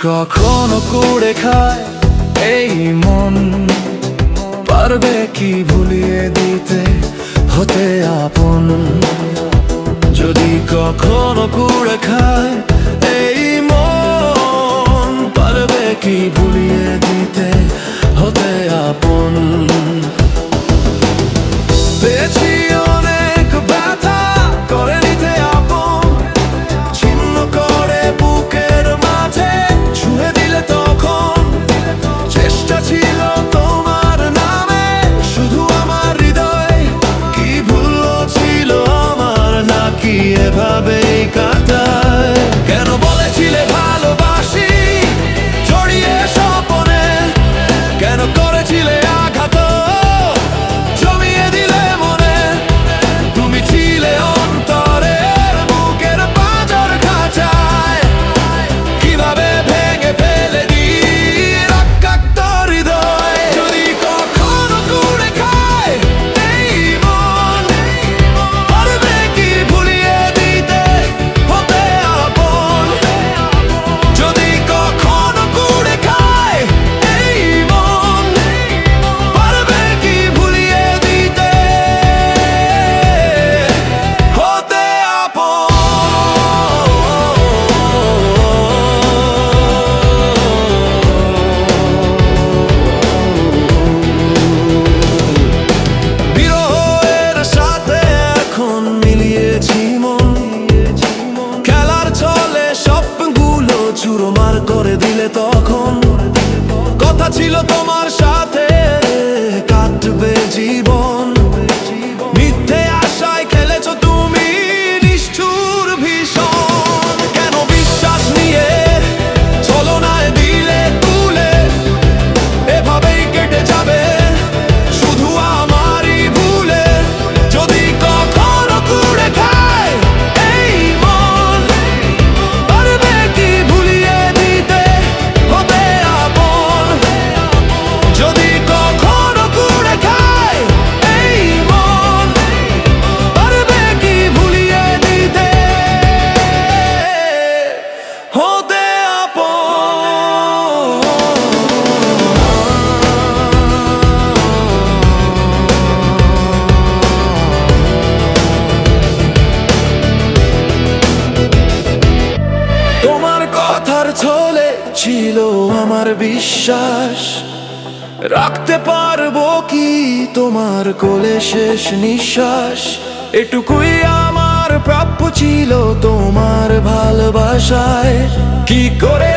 কখনো কুড়ে খায় এই মন, পারবে কি ভুলিয়ে দিতে হতে আপন। যদি কখনো কুড়ে খায় এই মন, পারবে কি ভুলিয়ে দিতে হতে আপন। পেয়েছি অনেক ব্যথা করে নিতে আপন, ছিন্ন করে বুকের মাঝে ছুঁয়ে দিলে তখন। চেষ্টা ছিল তোমার নামে শুধু আমার হৃদয়, কি ভুল ছিল আমার নাকি এভাবেই কাটায়। কেন বলেছিলে ভালোবাসি জড়িয়ে স্বপনে, কেন করেছিলে আঘাত জমিয়ে দিলে মনে। তুমি ছিলে অন্তরের বুকের পাঁজর খাঁচায়, কিভাবে ভেঙে ফেলে দিই রক্তাক্ত হৃদয়। যদি কখনো কুড়ে খায় এই মন, পারবে কি ভুলিয়ে দিতে হতে আপন। যদি কখনো কুড়ে খায় এই মন, পারবে কি ভুলিয়ে দিতে হতে আপন। বিরহের সাথে এখন মিলিয়েছি মন, খেলার ছলে স্বপ্নগুলো চুরমার করে দিলে তখন। কথা ছিল তোমার সাথে কাটবে জীবন, মিথ্যে আশায় খেলেছো তুমি নিষ্ঠুর ভীষণ। কেন বিশ্বাস নিয়ে ছলনায় দিলে তুলে, এভাবেই কেটে যাবে শুধু আমারই ভুলে। যদি কখনো কুড়ে খায় এই মন, পারবে কি ভুলিয়ে দিতে হতে আপন। যদি কখনো কুড়ে খায় এই মন, পারবে কি ভুলিয়ে দিতে হতে আপন। তোমার কথার ছলে ছিল আমার বিশ্বাস, রাখতে পারবো কি তোমার কোলে শেষ নিঃশ্বাস। এটুকুই আমার প্রাপ্য ছিল তোমার ভালোবাসায়, কি করে